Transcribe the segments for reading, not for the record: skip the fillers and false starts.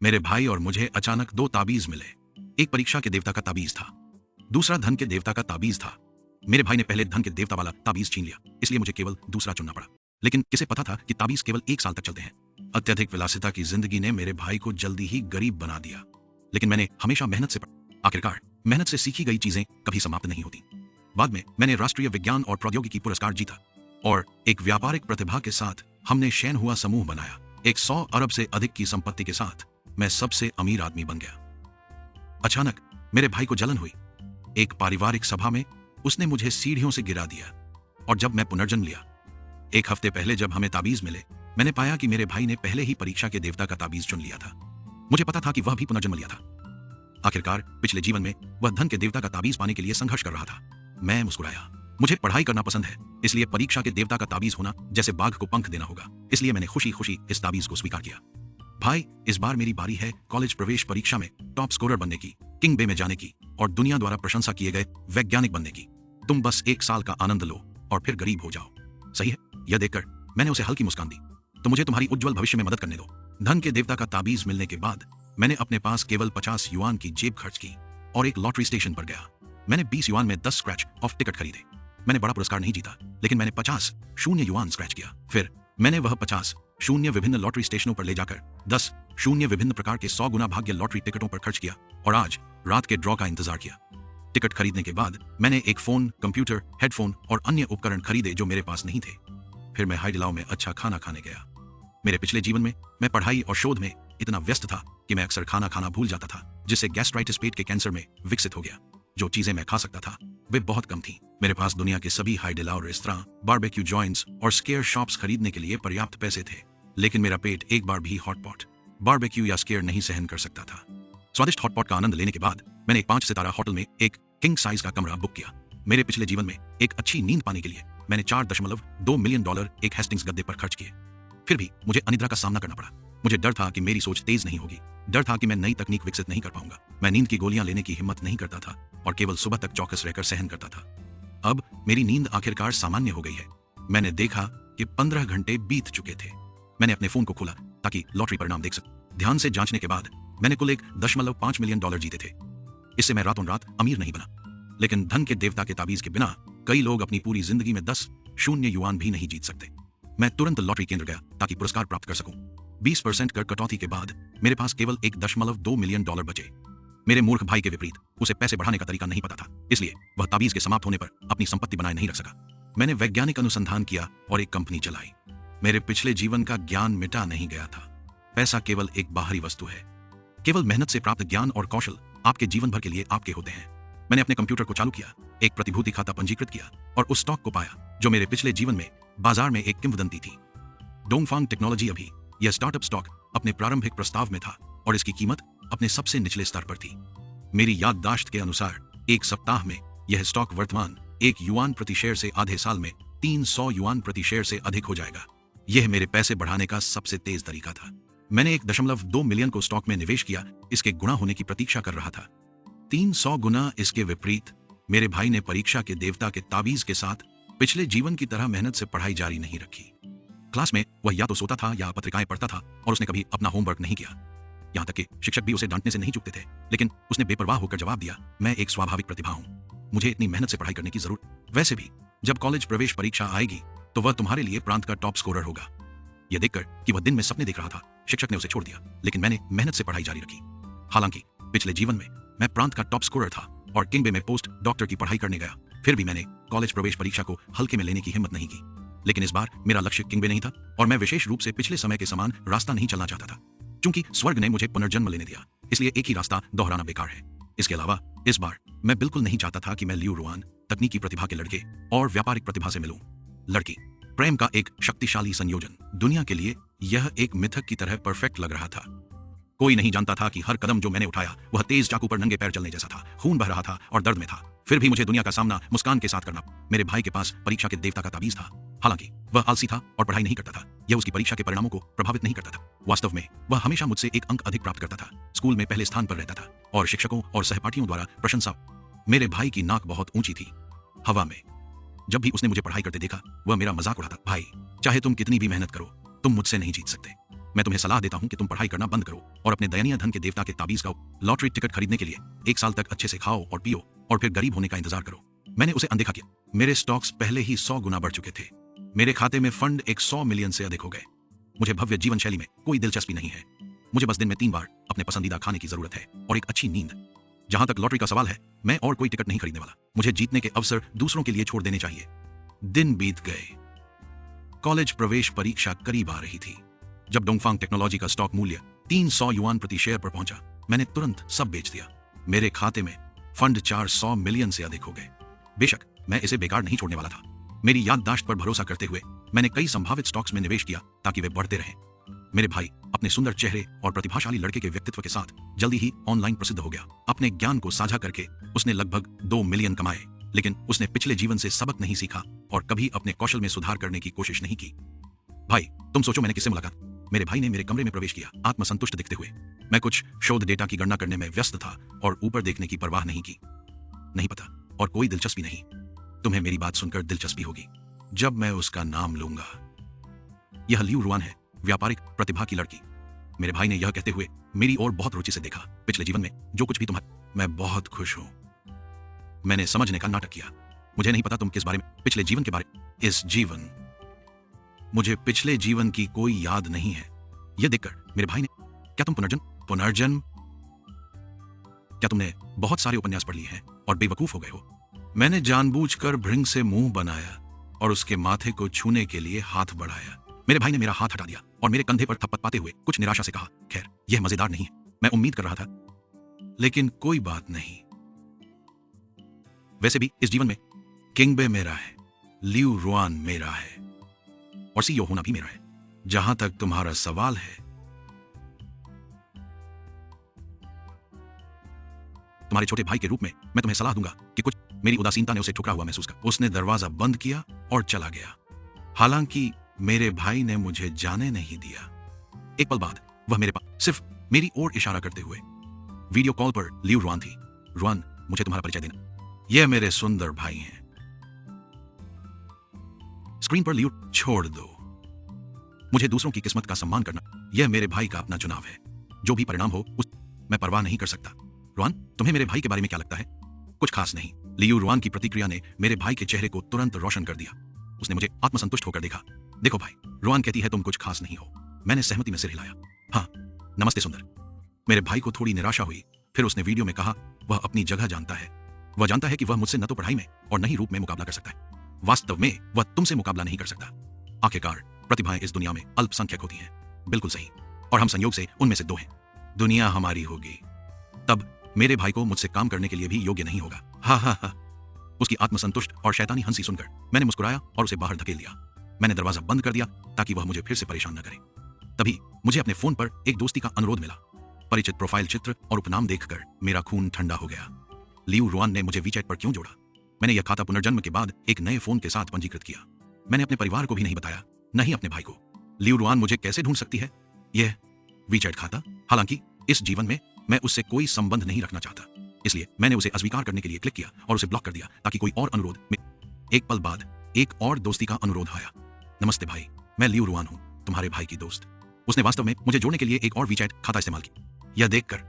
मेरे भाई और मुझे अचानक दो ताबीज मिले। एक परीक्षा के देवता का ताबीज था, दूसरा धन के देवता का ताबीज था। मेरे भाई ने पहले धन के देवता वाला ताबीज छीन लिया, इसलिए मुझे केवल दूसरा चुनना पड़ा। लेकिन किसे पता था कि ताबीज केवल 1 साल तक चलते हैं। अत्यधिक विलासिता की जिंदगी ने मेरे भाई को जल्दी ही गरीब बना दिया, लेकिन मैंने हमेशा मेहनत से पढ़ा। आखिरकार मेहनत से सीखी गई चीजें कभी समाप्त नहीं होती। बाद में मैंने राष्ट्रीय विज्ञान और प्रौद्योगिकी पुरस्कार जीता और एक व्यापारिक प्रतिभा के साथ हमने शैन हुआ समूह बनाया। एक 100 अरब से अधिक की संपत्ति के साथ मैं सबसे अमीर आदमी बन गया। अचानक मेरे भाई को जलन हुई। एक पारिवारिक सभा में उसने मुझे सीढ़ियों से गिरा दिया और जब मैं पुनर्जन्म लिया, 1 हफ्ते पहले जब हमें ताबीज मिले, मैंने पाया कि मेरे भाई ने पहले ही परीक्षा के देवता का ताबीज चुन लिया था। मुझे पता था कि वह भी पुनर्जन्म लिया था। आखिरकार पिछले जीवन में वह धन के देवता का ताबीज पाने के लिए संघर्ष कर रहा था। मैं मुस्कुराया। मुझे पढ़ाई करना पसंद है, इसलिए परीक्षा के देवता का ताबीज होना जैसे बाघ को पंख देना होगा। इसलिए मैंने खुशी खुशी इस ताबीज को स्वीकार किया। भाई, इस बार मेरी बारी है कॉलेज प्रवेश परीक्षा में टॉप स्कोरर बनने की, किंग बे में जाने की और दुनिया द्वारा प्रशंसा किए गए वैज्ञानिक बनने की। तुम बस 1 साल का आनंद लो और फिर गरीब हो जाओ। सही है? यह देखकर मैंने उसे हल्की मुस्कान दी। तो मुझे तुम्हारी उज्जवल भविष्य में मदद करने दो। धन के देवता का ताबीज मिलने के बाद मैंने अपने पास केवल 50 युआन की जेब खर्च की और एक लॉटरी स्टेशन पर गया। मैंने 20 युआन में 10 स्क्रैच ऑफ टिकट खरीदे। मैंने बड़ा पुरस्कार नहीं जीता, लेकिन मैंने 50 शून्य युआन स्क्रैच किया। फिर मैंने वह 50 शून्य विभिन्न लॉटरी स्टेशनों पर ले जाकर 10 शून्य विभिन्न प्रकार के 100 गुना भाग्य लॉटरी टिकटों पर खर्च किया और आज रात के ड्रॉ का इंतजार किया। टिकट खरीदने के बाद मैंने एक फोन, कंप्यूटर, हेडफोन और अन्य उपकरण खरीदे जो मेरे पास नहीं थे। फिर मैं हाइडिलाओ में अच्छा खाना खाने गया। मेरे पिछले जीवन में मैं पढ़ाई और शोध में इतना व्यस्त था कि मैं अक्सर खाना खाना भूल जाता था, जिससे गैस्ट्राइटिस पेट के कैंसर में विकसित हो गया। जो चीजें मैं खा सकता था वे बहुत कम थीं। मेरे पास दुनिया के सभी हाइडिलाओ रेस्तरां, बारबेक्यू जॉइंट्स और स्केयर शॉप्स खरीदने के लिए पर्याप्त पैसे थे, लेकिन मेरा पेट एक बार भी हॉटपॉट, बारबेक्यू या स्केयर नहीं सहन कर सकता था। स्वादिष्ट हॉटपॉट का आनंद लेने के बाद मैंने एक 5 सितारा होटल में एक किंग साइज का कमरा बुक किया। मेरे पिछले जीवन में एक अच्छी नींद पाने के लिए मैंने $4.2 मिलियन एक हेस्टिंग्स गद्दे पर खर्च किए। फिर भी मुझे अनिद्रा का सामना करना पड़ा। मुझे डर था कि मेरी सोच तेज नहीं होगी, डर था कि मैं नई तकनीक विकसित नहीं कर पाऊंगा। मैं नींद की गोलियां लेने की हिम्मत नहीं करता था और केवल सुबह तक चौकस रहकर सहन करता था। अब मेरी नींद आखिरकार सामान्य हो गई है। मैंने देखा कि 15 घंटे बीत चुके थे। मैंने अपने फोन को खोला ताकि लॉटरी परिणाम देख सकूं। ध्यान से जांचने के बाद मैंने कुल $1.5 मिलियन जीते थे। इससे मैं रातों रात अमीर नहीं बना, लेकिन धन के देवता के ताबीज के बिना कई लोग अपनी पूरी जिंदगी में 10 शून्य युआन भी नहीं जीत सकते। मैं तुरंत लॉटरी केंद्र गया ताकि पुरस्कार प्राप्त कर सकूं। 20% कर कटौती के बाद मेरे पास केवल $1.2 मिलियन बचे। मेरे मूर्ख भाई के विपरीत उसे पैसे बढ़ाने का तरीका नहीं पता था, इसलिए वह ताबीज के समाप्त होने पर अपनी संपत्ति बनाए नहीं रख सका। मैंने वैज्ञानिक अनुसंधान किया और एक कंपनी चलाई। मेरे पिछले जीवन का ज्ञान मिटा नहीं गया था। पैसा केवल एक बाहरी वस्तु है। केवल मेहनत से प्राप्त ज्ञान और कौशल आपके जीवन भर के लिए आपके होते हैं। मैंने अपने कंप्यूटर को चालू किया, एक प्रतिभूति खाता पंजीकृत किया और उस स्टॉक को पाया जो मेरे पिछले जीवन में बाजार में एक किंवदंती थी। डोंगफांग टेक्नोलॉजी अभी यह स्टार्टअप स्टॉक अपने प्रारंभिक प्रस्ताव में था और इसकी कीमत अपने सबसे निचले स्तर पर थी। मेरी याददाश्त के अनुसार 1 सप्ताह में यह स्टॉक वर्तमान 1 युआन प्रति शेयर से आधे साल में 300 युआन प्रति शेयर से अधिक हो जाएगा। यह मेरे पैसे बढ़ाने का सबसे तेज तरीका था। मैंने 1.2 मिलियन को स्टॉक में निवेश किया, इसके गुणा होने की प्रतीक्षा कर रहा था। 300 गुना। इसके विपरीत मेरे भाई ने परीक्षा के देवता के ताबीज के साथ पिछले जीवन की तरह मेहनत से पढ़ाई जारी नहीं रखी। क्लास में वह या तो सोता था या पत्रिकाएं पढ़ता था और उसने कभी अपना होमवर्क नहीं किया। यहां तक कि शिक्षक भी उसे डांटने से नहीं चूकते थे, लेकिन उसने बेपरवाह होकर जवाब दिया, मैं एक स्वाभाविक प्रतिभा हूं, मुझे इतनी मेहनत से पढ़ाई करने की जरूरत। वैसे भी जब कॉलेज प्रवेश परीक्षा आएगी तो वह तुम्हारे लिए प्रांत का टॉप स्कोरर होगा। यह देखकर कि वह दिन में सपने देख रहा था, शिक्षक ने उसे छोड़ दिया, लेकिन मैंने मेहनत से पढ़ाई जारी रखी। हालांकि पिछले जीवन में मैं प्रांत का टॉप स्कोरर था और किंग बे में पोस्ट डॉक्टर की पढ़ाई करने गया, फिर भी मैंने कॉलेज प्रवेश परीक्षा को हल्के में लेने की हिम्मत नहीं की। लेकिन इस बार मेरा लक्ष्य किंग बे नहीं था और मैं विशेष रूप से पिछले समय के समान रास्ता नहीं चलना चाहता था। क्योंकि स्वर्ग ने मुझे पुनर्जन्म लेने दिया, इसलिए एक ही रास्ता दोहराना बेकार है। इसके अलावा इस बार मैं बिल्कुल नहीं चाहता था कि मैं लियू रुआन, तकनीकी प्रतिभा के लड़के और व्यापारिक प्रतिभा से मिलूं। लड़की प्रेम का एक शक्तिशाली संयोजन। दुनिया के लिए यह एक मिथक की तरह परफेक्ट लग रहा था। कोई नहीं जानता था कि हर कदम जो मैंने उठाया वह तेज चाकू पर नंगे पैर चलने जैसा था। खून बह रहा था और दर्द में था, फिर भी मुझे दुनिया का सामना मुस्कान के साथ करना। मेरे भाई के पास परीक्षा के देवता का ताबीज था। हालांकि वह आलसी था और पढ़ाई नहीं करता था, यह उसकी परीक्षा के परिणामों को प्रभावित नहीं करता था। वास्तव में वह हमेशा मुझसे 1 अंक अधिक प्राप्त करता था, स्कूल में पहले स्थान पर रहता था और शिक्षकों और सहपाठियों द्वारा प्रशंसा। मेरे भाई की नाक बहुत ऊंची थी, हवा में। जब भी उसने मुझे पढ़ाई करते देखा वह मेरा मजाक उड़ाता, भाई चाहे तुम कितनी भी मेहनत करो तुम मुझसे नहीं जीत सकते। मैं तुम्हें सलाह देता हूं कि तुम पढ़ाई करना बंद करो और अपने दयनीय धन के देवता के ताबीज का लॉटरी टिकट खरीदने के लिए 1 साल तक अच्छे से खाओ और पियो और फिर गरीब होने का इंतजार करो। मैंने उसे अनदेखा किया। मेरे स्टॉक्स पहले ही 100 गुना बढ़ चुके थे। मेरे खाते में फंड 100 मिलियन से अधिक हो गए। मुझे भव्य जीवन शैली में कोई दिलचस्पी नहीं है। मुझे बस दिन में 3 बार अपने पसंदीदा खाने की जरूरत है और एक अच्छी नींद। जहां तक लॉटरी का सवाल है, मैं और कोई टिकट नहीं खरीदने वाला। मुझे जीतने के अवसर दूसरों के लिए छोड़ देने चाहिए। दिन बीत गए। कॉलेज प्रवेश परीक्षा करीब आ रही थी। जब डोंगफांग टेक्नोलॉजी का स्टॉक मूल्य 300 युआन प्रति शेयर पर पहुंचा, मैंने तुरंत सब बेच दिया। मेरे खाते में फंड 400 मिलियन से अधिक हो गए। बेशक मैं इसे बेकार नहीं छोड़ने वाला था। मेरी याददाश्त पर भरोसा करते हुए मैंने कई संभावित स्टॉक्स में निवेश किया ताकि वे बढ़ते रहें। मेरे भाई अपने सुंदर चेहरे और प्रतिभाशाली लड़के के व्यक्तित्व के साथ जल्दी ही ऑनलाइन प्रसिद्ध हो गया। अपने ज्ञान को साझा करके उसने लगभग 2 मिलियन कमाए, लेकिन उसने पिछले जीवन से सबक नहीं सीखा और कभी अपने कौशल में सुधार करने की कोशिश नहीं की। भाई, तुम सोचो मैंने किससे मुलाकात? मेरे भाई ने मेरे कमरे में प्रवेश किया, आत्मसंतुष्ट दिखते हुए। मैं कुछ शोध डेटा की गणना करने में व्यस्त था और ऊपर देखने की परवाह नहीं की। नहीं पता और कोई दिलचस्पी नहीं। तुम्हें मेरी बात सुनकर दिलचस्पी होगी जब मैं उसका नाम लूंगा। यह लियू रुआन है, व्यापारिक प्रतिभा की लड़की। मेरे भाई ने यह कहते हुए मेरी ओर बहुत रुचि से देखा। पिछले जीवन में जो कुछ भी तुम्हारा, मैं बहुत खुश हूं। मैंने समझने का नाटक किया। मुझे नहीं पता तुम किस बारे में। पिछले जीवन के बारे। इस जीवन, मुझे पिछले जीवन की कोई याद नहीं है। यह देखकर मेरे भाई ने, क्या तुम पुनर्जन्म? क्या तुमने बहुत सारे उपन्यास पढ़ लिए हैं और बेवकूफ हो गए हो? मैंने जानबूझकर भृंग से मुंह बनाया और उसके माथे को छूने के लिए हाथ बढ़ाया। मेरे भाई ने मेरा हाथ हटा दिया और मेरे कंधे पर थपथपाते हुए कुछ निराशा से कहा, खैर यह मजेदार नहीं है। मैं उम्मीद कर रहा था, लेकिन कोई बात नहीं। वैसे भी इस जीवन में किंगबे मेरा है, लियू रुआन मेरा है और सीईओ होना भी मेरा है। जहां तक तुम्हारा सवाल है, तुम्हारे छोटे भाई के रूप में मैं तुम्हें सलाह दूंगा कि कुछ। मेरी उदासीनता ने उसे ठुकरा हुआ महसूस कर उसने दरवाजा बंद किया और चला गया। हालांकि मेरे भाई ने मुझे जाने नहीं दिया। एक पल बाद वह मेरे पास सिर्फ मेरी ओर इशारा करते हुए, वीडियो कॉल पर लियू रुआन थी। रुआन, मुझे तुम्हारा परिचय देना। यह मेरे सुंदर भाई हैं। स्क्रीन पर लियू, छोड़ दो। मुझे दूसरों की किस्मत का सम्मान करना, यह मेरे भाई का अपना चुनाव है। जो भी परिणाम हो उस मैं परवाह नहीं कर सकता। रुआन, तुम्हें मेरे भाई के बारे में क्या लगता है? कुछ खास नहीं। लियू रुआन की प्रतिक्रिया ने मेरे भाई के चेहरे को तुरंत रोशन कर दिया। उसने मुझे आत्मसंतुष्ट होकर देखा। देखो भाई, रुआन कहती है तुम कुछ खास नहीं हो। मैंने सहमति में सिर हिलाया। हाँ, नमस्ते सुंदर। मेरे भाई को थोड़ी निराशा हुई। फिर उसने वीडियो में कहा, वह अपनी जगह जानता है। वह जानता है कि वह मुझसे न तो पढ़ाई में और न ही रूप में मुकाबला कर सकता है। वास्तव में वह तुमसे मुकाबला नहीं कर सकता। आखिरकार प्रतिभाएं इस दुनिया में अल्पसंख्यक होती हैं। बिल्कुल सही। और हम संयोग से उनमें से 2 हैं। दुनिया हमारी होगी, तब मेरे भाई को मुझसे काम करने के लिए भी योग्य नहीं होगा। हा हा हा। उसकी आत्मसंतुष्ट और शैतानी हंसी सुनकर मैंने मुस्कुराया और उसे बाहर धकेल दिया। मैंने दरवाजा बंद कर दिया ताकि वह मुझे फिर से परेशान न करे। तभी मुझे अपने फोन पर एक दोस्ती का अनुरोध मिला। परिचित प्रोफाइल चित्र और उपनाम देखकर मेरा खून ठंडा हो गया। लियू रुआन ने मुझे वीचैट पर क्यों जोड़ा? मैंने यह खाता पुनर्जन्म के बाद एक नए फोन के साथ पंजीकृत किया। मैंने अपने परिवार को भी नहीं बताया, न ही अपने भाई को। लियू रुआन मुझे कैसे ढूंढ सकती है? यह वीचैट खाता। हालांकि इस जीवन में मैं उससे कोई संबंध नहीं रखना चाहता, इसलिए मैंने उसे अस्वीकार करने के लिए क्लिक किया और उसे ब्लॉक कर दिया ताकि कोई और अनुरोध में। एक पल बाद एक और दोस्ती का अनुरोध आया। नमस्ते भाई, मैं लियू रुआन हूं, तुम्हारे भाई की दोस्त। उसने वास्तव में मुझे जोड़ने के लिए एक और वीचैट खाता इस्तेमाल किया। यह देखकर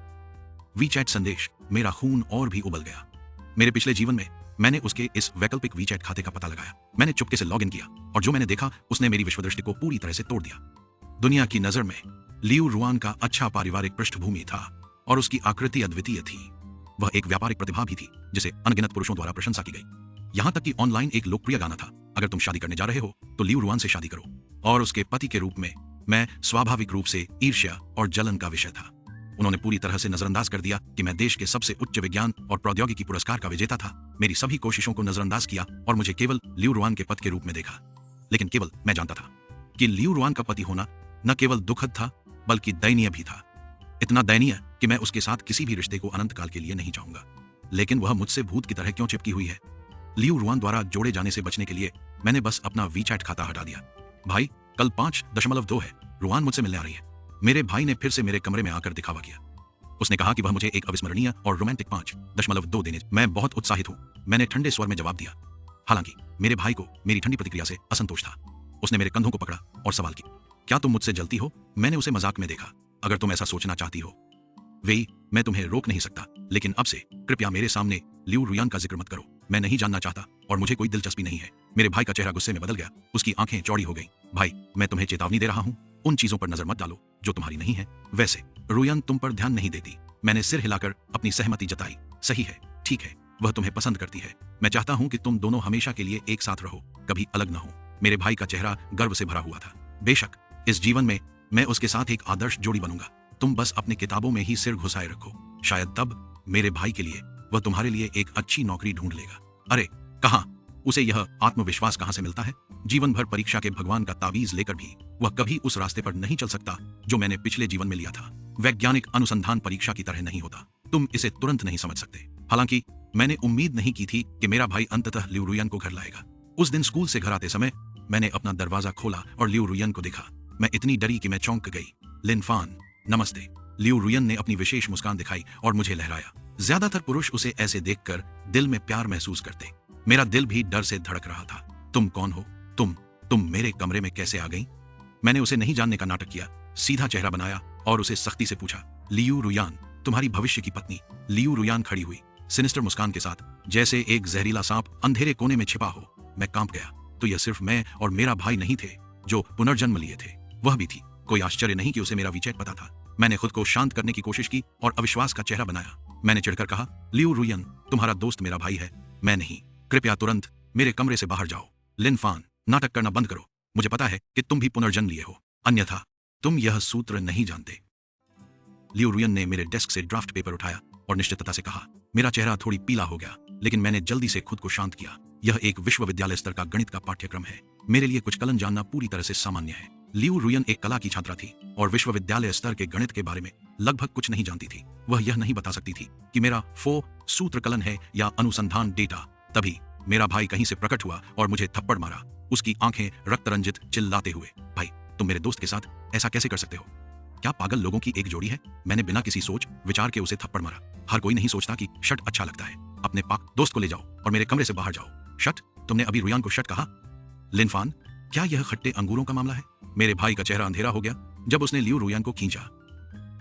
वीचैट संदेश, मेरा खून और भी उबल गया। मेरे पिछले जीवन में मैंने उसके इस वैकल्पिक वीचैट खाते का पता लगाया। मैंने चुपके से लॉगिन किया और जो मैंने देखा उसने मेरी विश्वदृष्टि को पूरी तरह से तोड़ दिया। दुनिया की नजर में लियू रुआन का अच्छा पारिवारिक पृष्ठभूमि था और उसकी आकृति अद्वितीय थी। वह एक व्यापारिक प्रतिभा भी थी जिसे अनगिनत पुरुषों द्वारा प्रशंसा की गई। यहां तक कि ऑनलाइन एक लोकप्रिय गाना था, अगर तुम शादी करने जा रहे हो तो लियू रुआन से शादी करो। और उसके पति के रूप में मैं स्वाभाविक रूप से ईर्ष्या और जलन का विषय था। उन्होंने पूरी तरह से नजरअंदाज कर दिया कि मैं देश के सबसे उच्च विज्ञान और प्रौद्योगिकी पुरस्कार का विजेता था। मेरी सभी कोशिशों को नजरअंदाज किया और मुझे केवल लियू रुआन के पति के रूप में देखा। लेकिन केवल मैं जानता था कि लियू रुआन का पति होना न केवल दुखद था बल्कि दयनीय भी था। इतना दयनीय कि मैं उसके साथ किसी भी रिश्ते को अनंत काल के लिए नहीं चाहूंगा। लेकिन वह मुझसे भूत की तरह क्यों चिपकी हुई है? लियू रुआन द्वारा जोड़े जाने से बचने के लिए मैंने बस अपना वीचैट खाता हटा दिया। भाई, कल 5.2 है, रुआन मुझसे मिलने आ रही है। मेरे भाई ने फिर से मेरे कमरे में आकर दिखावा किया। उसने कहा कि वह मुझे एक अविस्मरणीय और रोमांटिक 5.2 देने। मैं बहुत उत्साहित हूं, मैंने ठंडे स्वर में जवाब दिया। हालांकि मेरे भाई को मेरी ठंडी प्रतिक्रिया से असंतोष था। उसने मेरे कंधों को पकड़ा और सवाल किया, क्या तुम मुझसे जलती हो? मैंने उसे मजाक में देखा। अगर तुम ऐसा सोचना चाहती हो वेई, मैं तुम्हें रोक नहीं सकता, लेकिन अब से कृपया मेरे सामने लियू रुयान का जिक्र मत करो। मैं नहीं जानना चाहता और मुझे कोई दिलचस्पी नहीं है। मेरे भाई का चेहरा गुस्से में बदल गया, उसकी आंखें चौड़ी हो गईं। भाई, मैं तुम्हें चेतावनी दे रहा हूं, उन चीजों पर नजर मत डालो जो तुम्हारी नहीं है। वैसे रुयान तुम पर ध्यान नहीं देती। मैंने सिर हिलाकर अपनी सहमति जताई। सही है, ठीक है, वह तुम्हें पसंद करती है। मैं चाहता हूं कि तुम दोनों हमेशा के लिए एक साथ रहो, कभी अलग न हो। मेरे भाई का चेहरा गर्व से भरा हुआ था। बेशक, इस जीवन में मैं उसके साथ एक आदर्श जोड़ी बनूंगा। तुम बस अपनी किताबों में ही सिर घुसाए रखो। शायद तब मेरे भाई के लिए वह तुम्हारे लिए एक अच्छी नौकरी ढूंढ लेगा। अरे कहां, उसे यह आत्मविश्वास कहां से मिलता है? जीवन भर परीक्षा के भगवान का तावीज लेकर भी वह कभी उस रास्ते पर नहीं चल सकता जो मैंने पिछले जीवन में लिया था। वैज्ञानिक अनुसंधान परीक्षा की तरह नहीं होता। तुम इसे तुरंत नहीं समझ सकते। हालांकि मैंने उम्मीद नहीं की थी कि मेरा भाई अंततः लियू रुयान को घर लाएगा। उस दिन स्कूल से घर आते समय मैंने अपना दरवाजा खोला और लियू रुयान को देखा। मैं इतनी डरी कि मैं चौंक गई। लिन फान, नमस्ते। लियू रुयान ने अपनी विशेष मुस्कान दिखाई और मुझे लहराया। ज्यादातर पुरुष उसे ऐसे देखकर दिल में प्यार महसूस करते। मेरा दिल भी डर से धड़क रहा था। तुम कौन हो? तुम मेरे कमरे में कैसे आ गई? मैंने उसे नहीं जानने का नाटक किया, सीधा चेहरा बनाया और उसे सख्ती से पूछा, लियू रुयान, तुम्हारी भविष्य की पत्नी। लियू रुयान खड़ी हुई, सिनिस्टर मुस्कान के साथ, जैसे एक जहरीला सांप अंधेरे कोने में छिपा हो। मैं कांप गया। तो यह सिर्फ मैं और मेरा भाई नहीं थे जो पुनर्जन्म लिए थे, वह भी थी। कोई आश्चर्य नहीं कि उसे मेरा विचेट पता था। मैंने खुद को शांत करने की कोशिश की और अविश्वास का चेहरा बनाया। मैंने चिढ़कर कहा, लियू रुयान, तुम्हारा दोस्त मेरा भाई है, मैं नहीं। कृपया तुरंत मेरे कमरे से बाहर जाओ। लिन फान, नाटक करना बंद करो। मुझे पता है कि तुम भी पुनर्जन्म लिए हो, अन्यथा तुम यह सूत्र नहीं जानते। लियू रुयान ने मेरे डेस्क से ड्राफ्ट पेपर उठाया और निश्चितता से कहा। मेरा चेहरा थोड़ी पीला हो गया, लेकिन मैंने जल्दी से खुद को शांत किया। यह एक विश्वविद्यालय स्तर का गणित का पाठ्यक्रम है। मेरे लिए कुछ कलन जानना पूरी तरह से सामान्य है। लियू रुयान एक कला की छात्रा थी और विश्वविद्यालय स्तर के गणित के बारे में लगभग कुछ नहीं जानती थी। वह यह नहीं बता सकती थी कि मेरा सूत्र कलन है या अनुसंधान डेटा। तभी मेरा भाई कहीं से प्रकट हुआ और मुझे थप्पड़ मारा, उसकी आंखें रक्तरंजित, चिल्लाते हुए। भाई, तुम मेरे दोस्त के साथ ऐसा कैसे कर सकते हो? क्या पागल लोगों की एक जोड़ी है? मैंने बिना किसी सोच विचार के उसे थप्पड़ मारा। हर कोई नहीं सोचता कि शट अच्छा लगता है। अपने पाक दोस्त को ले जाओ और मेरे कमरे से बाहर जाओ। शट? तुमने अभी रुयान को शट कहा? लिन फान, क्या यह खट्टे अंगूरों का मामला है? मेरे भाई का चेहरा अंधेरा हो गया जब उसने लियू रुयान को खींचा।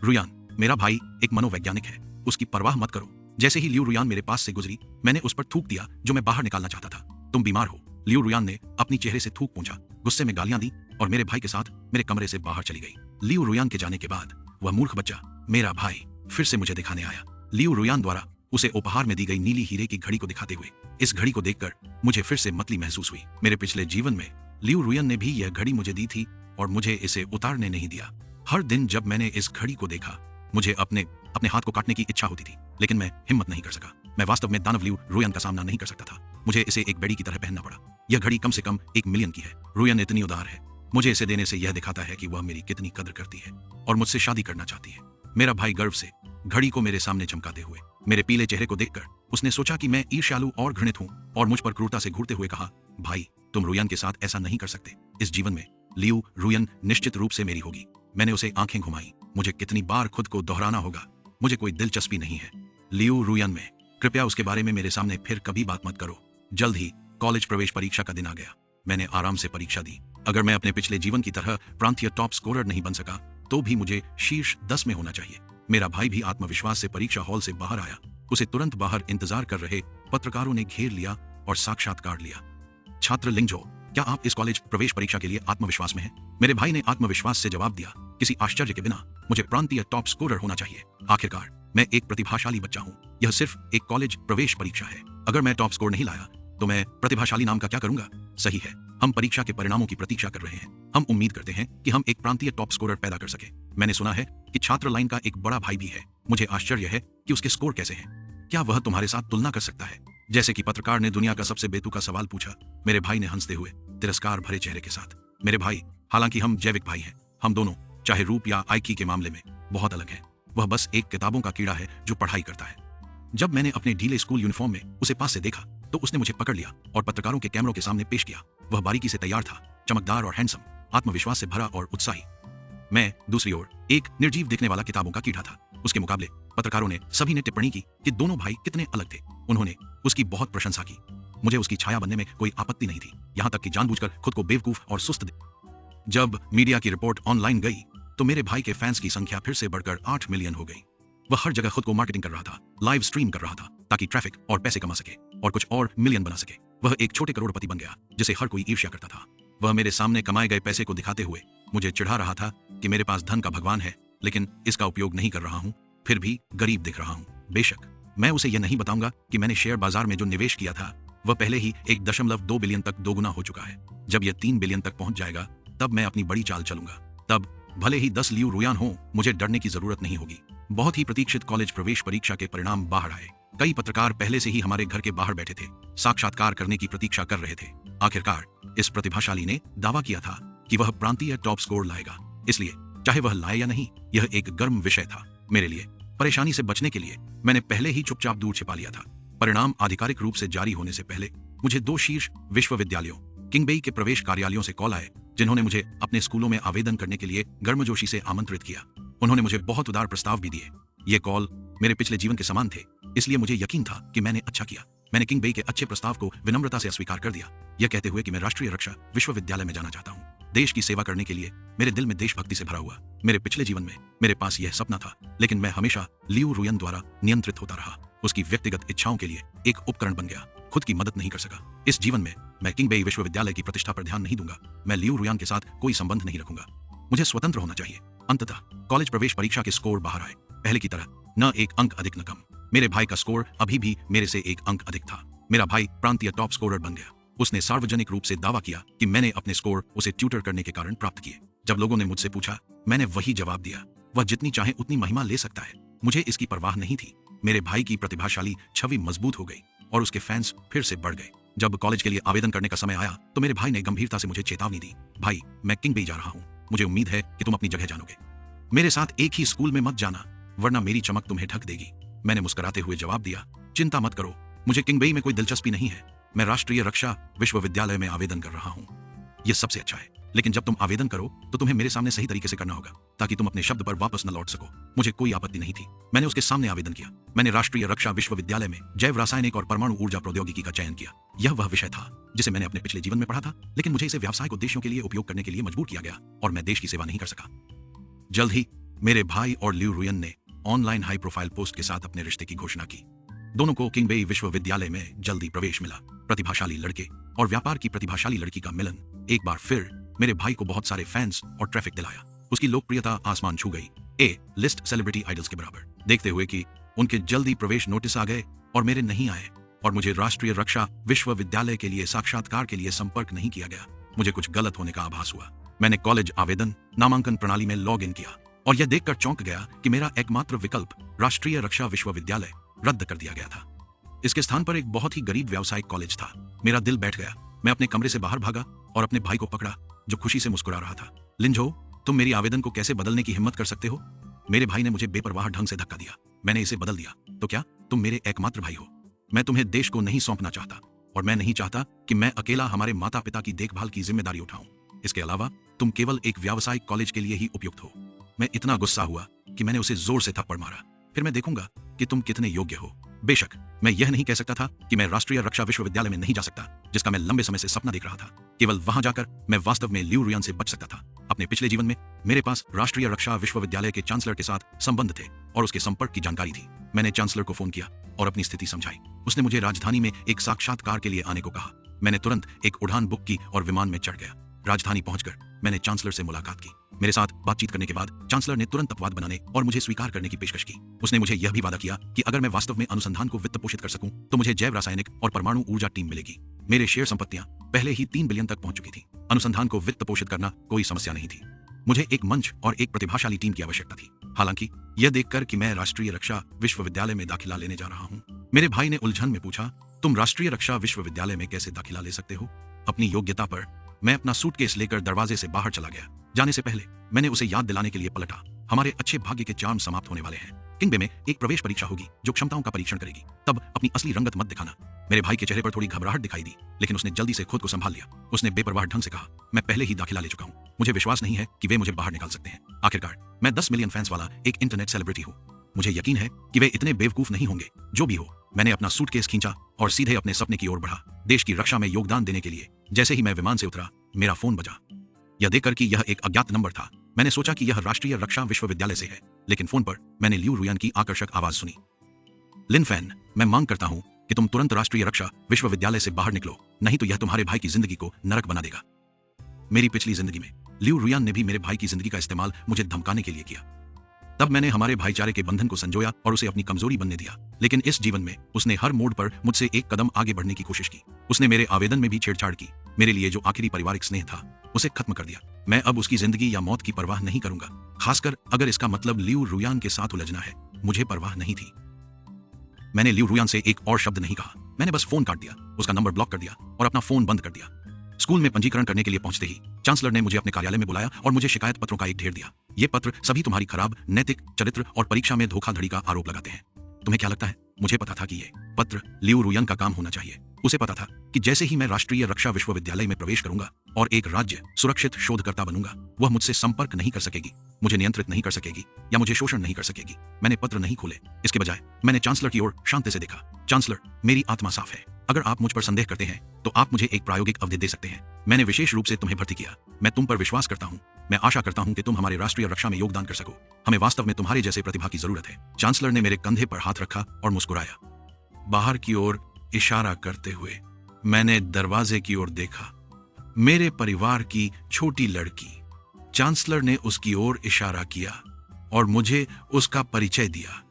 रुयान, मेरा भाई एक मनोवैज्ञानिक है, उसकी परवाह मत करो। जैसे ही लियू रुयान मेरे पास से गुजरी, मैंने उस पर थूक दिया जो मैं बाहर निकालना चाहता था। तुम बीमार हो। लियू रुयान ने अपनी चेहरे से थूक पूंछा, गुस्से में गालियां दी और मेरे भाई के साथ मेरे कमरे से बाहर चली गई। लियू रुयान के जाने के बाद वह मूर्ख बच्चा, मेरा भाई, फिर से मुझे दिखाने आया। लियू रुयान द्वारा उसे उपहार में दी गई नीली हीरे की घड़ी को दिखाते हुए। इस घड़ी को देखकर मुझे फिर से मतली महसूस हुई। मेरे पिछले जीवन में लियू रुयान ने भी यह घड़ी मुझे दी थी और मुझे इसे उतारने नहीं दिया। हर दिन जब मैंने इस घड़ी को देखा, मुझे अपने हाथ को काटने की इच्छा होती थी, लेकिन मैं हिम्मत नहीं कर सका। मैं वास्तव में दानव लियू रुयान का सामना नहीं कर सकता था। मुझे इसे एक बेड़ी की तरह पहनना पड़ा। यह घड़ी कम से कम 1 मिलियन की है। रुयान इतनी उदार है। मुझे इसे देने से यह दिखाता है कि वह मेरी कितनी कदर करती है और मुझसे शादी करना चाहती है। मेरा भाई गर्व से घड़ी को मेरे सामने चमकाते हुए, मेरे पीले चेहरे को देखकर उसने सोचा कि मैं ईर्ष्यालु और घृणित हूं और मुझ पर क्रूरता से घूरते हुए कहा, भाई, तुम रुयान के साथ ऐसा नहीं कर सकते। इस जीवन में लियू रुयान निश्चित रूप से मेरी होगी। मैंने उसे आंखें घुमाई। मुझे कितनी बार खुद को दोहराना होगा, मुझे कोई दिलचस्पी नहीं है लियू रुयान में। कृपया उसके बारे में मेरे सामने फिर कभी बात मत करो। जल्द ही कॉलेज प्रवेश परीक्षा का दिन आ गया। मैंने आराम से परीक्षा दी। अगर मैं अपने पिछले जीवन की तरह प्रांतीय टॉप स्कोरर नहीं बन सका, तो भी मुझे शीर्ष 10 में होना चाहिए। मेरा भाई भी आत्मविश्वास से परीक्षा हॉल से बाहर आया। उसे तुरंत बाहर इंतजार कर रहे पत्रकारों ने घेर लिया और साक्षात्कार लिया। छात्र लिंगजो, क्या आप इस कॉलेज प्रवेश परीक्षा के लिए आत्मविश्वास में हैं? मेरे भाई ने आत्मविश्वास से जवाब दिया, किसी आश्चर्य के बिना। मुझे प्रांतीय टॉप स्कोरर होना चाहिए। आखिरकार मैं एक प्रतिभाशाली बच्चा हूँ। यह सिर्फ एक कॉलेज प्रवेश परीक्षा है। अगर मैं टॉप स्कोर नहीं लाया तो मैं प्रतिभाशाली नाम का क्या करूंगा? सही है, हम परीक्षा के परिणामों की प्रतीक्षा कर रहे हैं। हम उम्मीद करते हैं कि हम एक प्रांतीय टॉप स्कोरर पैदा कर सके। मैंने सुना है कि छात्र लाइन का एक बड़ा भाई भी है। मुझे आश्चर्य है कि उसके स्कोर कैसे हैं। क्या वह तुम्हारे साथ तुलना कर सकता है? जैसे कि पत्रकार ने दुनिया का सबसे बेतुका सवाल पूछा। मेरे भाई ने हंसते हुए तिरस्कार भरे चेहरे के साथ, मेरे भाई, हालांकि हम जैविक भाई हैं, हम दोनों, चाहे रूप या आईक्यू के मामले में, बहुत अलग हैं। वह बस एक किताबों का कीड़ा है जो पढ़ाई करता है। जब मैंने अपने ढीले स्कूल यूनिफॉर्म में उसे पास से देखा तो उसने मुझे पकड़ लिया और पत्रकारों के कैमरों के सामने पेश किया। वह बारीकी से तैयार था, चमकदार और हैंडसम, आत्मविश्वास से भरा और उत्साही। मैं दूसरी ओर एक निर्जीव दिखने वाला किताबों का कीड़ा था। उसके मुकाबले पत्रकारों ने सभी ने टिप्पणी की कि दोनों भाई कितने अलग थे। उन्होंने उसकी बहुत प्रशंसा की। मुझे उसकी छाया बनने में कोई आपत्ति नहीं थी, यहां तक कि जानबूझकर खुद को बेवकूफ और सुस्त जब मीडिया की रिपोर्ट ऑनलाइन गई तो मेरे भाई के फैंस की संख्या फिर से बढ़कर 8 मिलियन हो गई। वह हर जगह खुद को मार्केटिंग कर रहा था, लाइव स्ट्रीम कर रहा था ताकि ट्रैफिक और पैसे कमा सके और कुछ और मिलियन बना सके। वह एक छोटे करोड़पति बन गया जिसे हर कोई ईर्ष्या करता था। वह मेरे सामने कमाए गए पैसे को दिखाते हुए मुझे चिढ़ा रहा था कि मेरे पास धन का भगवान है, लेकिन इसका उपयोग नहीं कर रहा हूं, फिर भी गरीब दिख रहा हूं। बेशक मैं उसे यह नहीं बताऊंगा कि मैंने शेयर बाजार में जो निवेश किया था वह पहले ही 1.2 बिलियन तक दोगुना हो चुका है। जब यह 3 बिलियन तक पहुंच जाएगा तब मैं अपनी बड़ी चाल चलूंगा। तब भले ही 10 लियू रुयान हो, मुझे डरने की जरूरत नहीं होगी। बहुत ही प्रतीक्षित कॉलेज प्रवेश परीक्षा के परिणाम बाहर आए। कई पत्रकार पहले से ही हमारे घर के बाहर बैठे थे, साक्षात्कार करने की प्रतीक्षा कर रहे थे। आखिरकार इस प्रतिभाशाली ने दावा किया था कि वह प्रांतीय टॉप स्कोर लाएगा, इसलिए चाहे वह लाए या नहीं, यह एक गर्म विषय था मेरे लिए। परेशानी से बचने के लिए मैंने पहले ही चुपचाप दूर छिपा लिया था। परिणाम आधिकारिक रूप से जारी होने से पहले मुझे 2 शीर्ष विश्वविद्यालयों किंगबेई के प्रवेश कार्यालयों से कॉल आए, जिन्होंने मुझे अपने स्कूलों में आवेदन करने के लिए गर्मजोशी से आमंत्रित किया। उन्होंने मुझे बहुत उदार प्रस्ताव भी दिए। ये कॉल मेरे पिछले जीवन के समान थे, इसलिए मुझे यकीन था कि मैंने अच्छा किया। मैंने किंगबेई के अच्छे प्रस्ताव को विनम्रता से अस्वीकार कर दिया, यह कहते हुए कि मैं राष्ट्रीय रक्षा विश्वविद्यालय में जाना चाहता हूँ। देश की सेवा करने के लिए मेरे दिल में देशभक्ति से भरा हुआ मेरे पिछले जीवन में मेरे पास यह सपना था, लेकिन मैं हमेशा लियू रुयन द्वारा नियंत्रित होता रहा। उसकी व्यक्तिगत इच्छाओं के लिए एक उपकरण बन गया, खुद की मदद नहीं कर सका। इस जीवन में मैं किंगबेई विश्वविद्यालय की प्रतिष्ठा पर ध्यान नहीं दूंगा। मैं लियू रुयान के साथ कोई संबंध नहीं रखूंगा। मुझे स्वतंत्र होना चाहिए। अंततः कॉलेज प्रवेश परीक्षा के स्कोर बाहर आए। पहले की तरह न एक अंक अधिक न कम। मेरे भाई का स्कोर अभी भी मेरे से 1 अंक अधिक था। मेरा भाई प्रांतीय टॉप स्कोरर बन गया। उसने सार्वजनिक रूप से दावा किया कि मैंने अपने स्कोर उसे ट्यूटर करने के कारण प्राप्त किए। जब लोगों ने मुझसे पूछा, मैंने वही जवाब दिया, वह जितनी चाहे उतनी महिमा ले सकता है, मुझे इसकी परवाह नहीं थी। मेरे भाई की प्रतिभाशाली छवि मजबूत हो गई और उसके फैंस फिर से बढ़ गए। जब कॉलेज के लिए आवेदन करने का समय आया तो मेरे भाई ने गंभीरता से मुझे चेतावनी दी, भाई मैं किंगबेई जा रहा हूँ, मुझे उम्मीद है कि तुम अपनी जगह जानोगे। मेरे साथ एक ही स्कूल में मत जाना, वरना मेरी चमक तुम्हें ढक देगी। मैंने मुस्कुराते हुए जवाब दिया, चिंता मत करो, मुझे किंगबेई में कोई दिलचस्पी नहीं है। मैं राष्ट्रीय रक्षा विश्वविद्यालय में आवेदन कर रहा हूँ। यह सबसे अच्छा है, लेकिन जब तुम आवेदन करो तो तुम्हें मेरे सामने सही तरीके से करना होगा ताकि तुम अपने शब्द पर वापस न लौट सको। मुझे कोई आपत्ति नहीं थी। मैंने उसके सामने आवेदन किया। मैंने राष्ट्रीय रक्षा विश्वविद्यालय में जैव रासायनिक और परमाणु ऊर्जा प्रौद्योगिकी का चयन किया। यह वह विषय था जिसे मैंने अपने पिछले जीवन में पढ़ा था, लेकिन मुझे इसे व्यावसायिक उद्देश्यों के लिए उपयोग करने के लिए मजबूर किया गया और मैं देश की सेवा नहीं कर सका। जल्द ही मेरे भाई और लियू रुयन ने ऑनलाइन हाई प्रोफाइल पोस्ट के साथ अपने रिश्ते की घोषणा की। दोनों को किंगबेई विश्वविद्यालय में जल्दी प्रवेश मिला। प्रतिभाशाली लड़के और व्यापार की प्रतिभाशाली लड़की का मिलन एक बार फिर मेरे भाई को बहुत सारे फैंस और ट्रैफिक दिलाया। उसकी लोकप्रियता आसमान छू गई, ए लिस्ट सेलिब्रिटी आइडल्स के बराबर। देखते हुए कि उनके जल्दी प्रवेश नोटिस आ गए और मेरे नहीं आए और मुझे राष्ट्रीय रक्षा विश्वविद्यालय के लिए साक्षात्कार के लिए संपर्क नहीं किया गया, मुझे कुछ गलत होने का आभास हुआ। मैंने कॉलेज आवेदन नामांकन प्रणाली में लॉग इन किया और यह देखकर चौंक गया कि मेरा एकमात्र विकल्प राष्ट्रीय रक्षा विश्वविद्यालय रद्द कर दिया गया था। इसके स्थान पर एक बहुत ही गरीब व्यावसायिक कॉलेज था। मेरा दिल बैठ गया। मैं अपने कमरे से बाहर भागा और अपने भाई को पकड़ा जो खुशी से मुस्कुरा रहा था। लिंजो, तुम मेरी आवेदन को कैसे बदलने की हिम्मत कर सकते हो? मेरे भाई ने मुझे बेपरवाह ढंग से धक्का दिया। मैंने इसे बदल दिया। तो क्या तुम मेरे एकमात्र भाई हो? मैं तुम्हें देश को नहीं सौंपना चाहता और मैं नहीं चाहता कि मैं अकेला हमारे माता पिता की देखभाल की जिम्मेदारी उठाऊं। इसके अलावा तुम केवल एक व्यावसायिक कॉलेज के लिए ही उपयुक्त हो। मैं इतना गुस्सा हुआ कि मैंने उसे जोर से थप्पड़ मारा। फिर मैं देखूंगा कि तुम कितने योग्य हो। बेशक मैं यह नहीं कह सकता था कि मैं राष्ट्रीय रक्षा विश्वविद्यालय में नहीं जा सकता, जिसका मैं लंबे समय से सपना देख रहा था। केवल वहां जाकर मैं वास्तव में लियू रुयान से बच सकता था। अपने पिछले जीवन में मेरे पास राष्ट्रीय रक्षा विश्वविद्यालय के चांसलर के साथ संबंध थे और उसके संपर्क की जानकारी थी। मैंने चांसलर को फोन किया और अपनी स्थिति समझाई। उसने मुझे राजधानी में एक साक्षात्कार के लिए आने को कहा। मैंने तुरंत एक उड़ान बुक की और विमान में चढ़ गया। राजधानी पहुंचकर मैंने चांसलर से मुलाकात की। मेरे साथ बातचीत करने के बाद चांसलर ने तुरंत अपवाद बनाने और मुझे स्वीकार करने की पेशकश की। उसने मुझे यह भी वादा किया कि अगर मैं वास्तव में अनुसंधान को वित्त पोषित कर सकूं तो मुझे जैव रासायनिक और परमाणु ऊर्जा टीम मिलेगी। मेरे शेयर संपत्तियां पहले ही 3 बिलियन तक पहुंच चुकी थी। अनुसंधान को वित्त पोषित करना कोई समस्या नहीं थी। मुझे एक मंच और एक प्रतिभाशाली टीम की आवश्यकता थी। हालांकि यह देखकर कि मैं राष्ट्रीय रक्षा विश्वविद्यालय में दाखिला लेने जा रहा हूं, मेरे भाई ने उलझन में पूछा, तुम राष्ट्रीय रक्षा विश्वविद्यालय में कैसे दाखिला ले सकते हो? अपनी योग्यता पर मैं अपना सूटकेस लेकर दरवाजे से बाहर चला गया। जाने से पहले मैंने उसे याद दिलाने के लिए पलटा, हमारे अच्छे भाग्य के चार्म समाप्त होने वाले हैं। किंगबे में एक प्रवेश परीक्षा होगी जो क्षमताओं का परीक्षण करेगी। तब अपनी असली रंगत मत दिखाना। मेरे भाई के चेहरे पर थोड़ी घबराहट दिखाई दी, लेकिन उसने जल्दी से खुद को संभाल लिया। उसने बेपरवाह ढंग से कहा, मैं पहले ही दाखिला ले चुका हूँ, मुझे विश्वास नहीं है कि वे मुझे बाहर निकाल सकते हैं। आखिरकार मैं 10 मिलियन फैंस वाला एक इंटरनेट सेलिब्रिटी हूँ। मुझे यकीन है कि वे इतने बेवकूफ नहीं होंगे। जो भी हो, मैंने अपना सूटकेस खींचा और सीधे अपने सपने की ओर बढ़ा, देश की रक्षा में योगदान देने के लिए। जैसे ही मैं विमान से उतरा, मेरा फोन बजा। यह देखकर कि यह एक अज्ञात नंबर था, मैंने सोचा कि यह राष्ट्रीय रक्षा विश्वविद्यालय से है, लेकिन फोन पर मैंने लियू रुयान की आकर्षक आवाज सुनी। लिन फैन, मैं मांग करता हूं कि तुम तुरंत राष्ट्रीय रक्षा विश्वविद्यालय से बाहर निकलो, नहीं तो यह तुम्हारे भाई की जिंदगी को नरक बना देगा। मेरी पिछली जिंदगी में लियू रुयान ने भी मेरे भाई की जिंदगी का इस्तेमाल मुझे धमकाने के लिए किया। तब मैंने हमारे भाईचारे के बंधन को संजोया और उसे अपनी कमजोरी बनने दिया, लेकिन इस जीवन में उसने हर मोड़ पर मुझसे एक कदम आगे बढ़ने की कोशिश की। उसने मेरे आवेदन में भी छेड़छाड़ की, मेरे लिए जो आखिरी पारिवारिक स्नेह था उसे खत्म कर दिया। मैं अब उसकी जिंदगी या मौत की परवाह नहीं करूंगा, खासकर अगर इसका मतलब लियू रुयान के साथ उलझना है। मुझे परवाह नहीं थी। मैंने लियू रुयान से एक और शब्द नहीं कहा, मैंने बस फोन काट दिया, उसका नंबर ब्लॉक कर दिया और अपना फोन बंद कर दिया। स्कूल में पंजीकरण करने के लिए पहुंचते ही चांसलर ने मुझे अपने कार्यालय में बुलाया और मुझे शिकायत पत्रों का एक ढेर दिया। ये पत्र सभी तुम्हारी खराब नैतिक चरित्र और परीक्षा में धोखाधड़ी का आरोप लगाते हैं। तुम्हें क्या लगता है? मुझे पता था कि ये पत्र लियू रुयान का काम होना चाहिए। उसे पता था कि जैसे ही मैं राष्ट्रीय रक्षा विश्वविद्यालय में प्रवेश करूंगा और एक राज्य सुरक्षित शोधकर्ता बनूंगा, वह मुझसे संपर्क नहीं कर सकेगी, मुझे नियंत्रित नहीं कर सकेगी या मुझे शोषण नहीं कर सकेगी। मैंने पत्र नहीं खोले, इसके बजाय मैंने चांसलर की ओर शांति से देखा। चांसलर, मेरी आत्मा साफ है। अगर आप मुझ पर संदेह करते हैं तो आप मुझे एक प्रायोगिक अवधि दे सकते हैं। मैंने विशेष रूप से तुम्हें भर्ती किया। मैं तुम पर विश्वास करता हूं। मैं आशा करता हूं कि तुम हमारे राष्ट्रीय रक्षा में योगदान कर सको। हमें वास्तव में तुम्हारे जैसे प्रतिभा की जरूरत है। चांसलर ने मेरे कंधे पर हाथ रखा और मुस्कुराया। बाहर की ओर इशारा करते हुए मैंने दरवाजे की ओर देखा। मेरे परिवार की छोटी लड़की। चांसलर ने उसकी ओर इशारा किया और मुझे उसका परिचय दिया।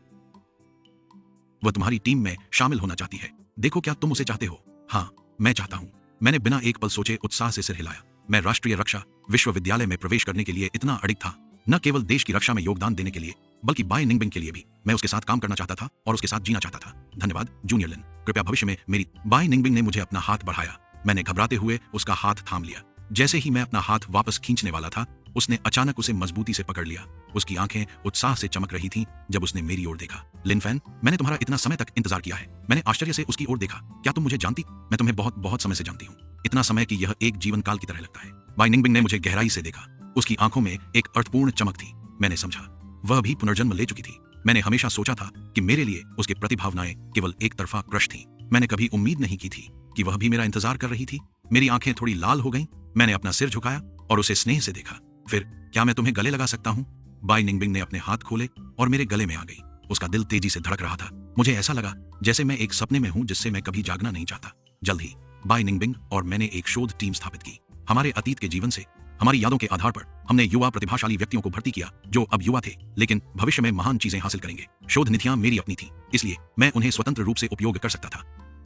वह तुम्हारी टीम में शामिल होना चाहती है। देखो, क्या तुम उसे चाहते हो? हाँ, मैं चाहता हूं। मैंने बिना एक पल सोचे उत्साह से सिर हिलाया। मैं राष्ट्रीय रक्षा विश्वविद्यालय में प्रवेश करने के लिए इतना अडिग था, न केवल देश की रक्षा में योगदान देने के लिए, बल्कि बाय निंगबिंग के लिए भी। मैं उसके साथ काम करना चाहता था और उसके साथ जीना चाहता था। धन्यवाद जूनियर लिन, कृपया भविष्य में मेरी। बाय निंगबिंग ने मुझे अपना हाथ बढ़ाया। मैंने घबराते हुए उसका हाथ थाम लिया। जैसे ही मैं अपना हाथ वापस खींचने वाला था, उसने अचानक उसे मजबूती से पकड़ लिया। उसकी आंखें उत्साह से चमक रही थीं जब उसने मेरी ओर देखा। लिन फैन, मैंने तुम्हारा इतना समय तक इंतजार किया है। मैंने आश्चर्य से उसकी ओर देखा। क्या तुम मुझे जानती? मैं तुम्हें बहुत बहुत समय से जानती हूँ, इतना समय कि यह एक जीवन काल की तरह लगता है। बाय निंगबिंग ने मुझे गहराई से देखा। उसकी आंखों में एक अर्थपूर्ण चमक थी। मैंने समझा, वह भी पुनर्जन्म ले चुकी थी। मैंने हमेशा सोचा था कि मेरे लिए उसके प्रति भावनाएं केवल एक तरफा क्रश थी। मैंने कभी उम्मीद नहीं की थी कि वह भी मेरा इंतजार कर रही थी। मेरी आंखें थोड़ी लाल हो गईं। मैंने अपना सिर झुकाया और उसे स्नेह से देखा। फिर, क्या मैं तुम्हें गले लगा सकता हूं? बाय निंगबिंग ने अपने हाथ खोले और मेरे गले में आ गई। उसका दिल तेजी से धड़क रहा था। मुझे ऐसा लगा जैसे मैं एक सपने में हूं जिससे मैं कभी जागना नहीं चाहता। जल्द ही बाय निंगबिंग और मैंने एक शोध टीम स्थापित की। हमारे अतीत के जीवन से, हमारी यादों के आधार पर हमने युवा प्रतिभाशाली व्यक्तियों को भर्ती किया जो अब युवा थे लेकिन भविष्य में महान चीजें हासिल करेंगे। शोध नीतियां मेरी अपनी थी, इसलिए मैं उन्हें स्वतंत्र रूप से उपयोग कर सकता था।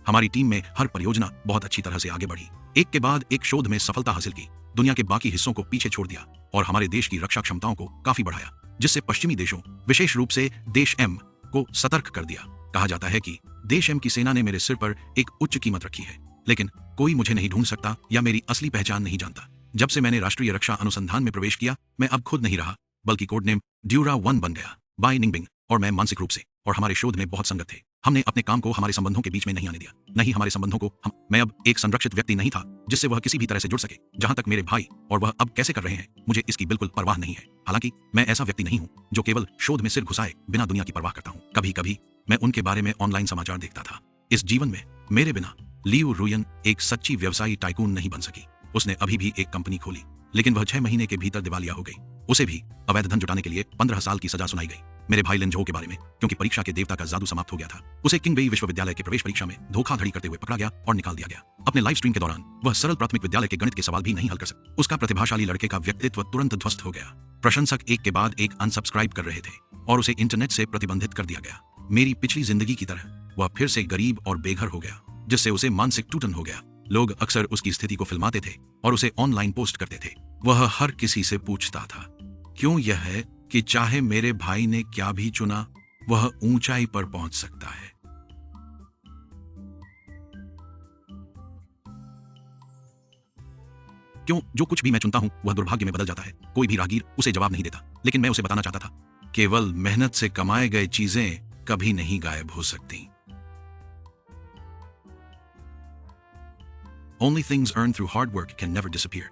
हमारी टीम में हर परियोजना बहुत अच्छी तरह से आगे बढ़ी। एक के बाद एक शोध में सफलता हासिल की, दुनिया के बाकी हिस्सों को पीछे छोड़ दिया और हमारे देश की रक्षा क्षमताओं को काफी बढ़ाया, जिससे पश्चिमी देशों, विशेष रूप से देश एम को सतर्क कर दिया। कहा जाता है कि देश एम की सेना ने मेरे सिर पर एक उच्च कीमत रखी है, लेकिन कोई मुझे नहीं ढूंढ सकता या मेरी असली पहचान नहीं जानता। जब से मैंने राष्ट्रीय रक्षा अनुसंधान में प्रवेश किया, मैं अब खुद नहीं रहा, बल्कि कोड नेम ड्यूरा 1 बन गया। बाय निंगबिंग और मैं मानसिक रूप से और हमारे शोध में बहुत संगत थे। हमने अपने काम को हमारे संबंधों के बीच में नहीं आने दिया, नहीं हमारे संबंधों को मैं अब एक संरक्षित व्यक्ति नहीं था जिससे वह किसी भी तरह से जुड़ सके। जहां तक मेरे भाई और वह अब कैसे कर रहे हैं, मुझे इसकी बिल्कुल परवाह नहीं है। हालांकि मैं ऐसा व्यक्ति नहीं हूं जो केवल शोध में सिर घुसाए बिना दुनिया की परवाह करता हूं। कभी कभी मैं उनके बारे में ऑनलाइन समाचार देखता था। इस जीवन में मेरे बिना लियू रुयान एक सच्ची व्यवसायी टाइकून नहीं बन सकी। उसने अभी भी एक कंपनी खोली, लेकिन वह 6 महीने के भीतर दिवालिया हो गई। उसे भी अवैध धन जुटाने के लिए 15 साल की सजा सुनाई गई। मेरे भाई लिन झो के बारे में, क्योंकि परीक्षा के देवता का जादू समाप्त हो गया था, उसे किंगबेई विश्वविद्यालय के प्रवेश परीक्षा में धोखाधड़ी करते हुए पकड़ा गया और निकाल दिया गया। अपने लाइव स्ट्रीम के दौरान वह सरल प्राथमिक विद्यालय के गणित के सवाल भी नहीं हल कर सका। उसका प्रतिभाशाली लड़के का व्यक्तित्व तुरंत ध्वस्त हो गया। प्रशंसक एक के बाद एक अनसब्सक्राइब कर रहे थे और उसे इंटरनेट से प्रतिबंधित कर दिया गया। मेरी पिछली जिंदगी की तरह वह फिर से गरीब और बेघर हो गया, जिससे उसे मानसिक टूटन हो गया। लोग अक्सर उसकी स्थिति को फिल्माते थे और उसे ऑनलाइन पोस्ट करते थे। वह हर किसी से पूछता था, क्यों यह है कि चाहे मेरे भाई ने क्या भी चुना, वह ऊंचाई पर पहुंच सकता है। क्यों जो कुछ भी मैं चुनता हूं वह दुर्भाग्य में बदल जाता है। कोई भी राहगीर उसे जवाब नहीं देता, लेकिन मैं उसे बताना चाहता था, केवल मेहनत से कमाए गए चीजें कभी नहीं गायब हो सकती। Only things earned through hard work can never disappear.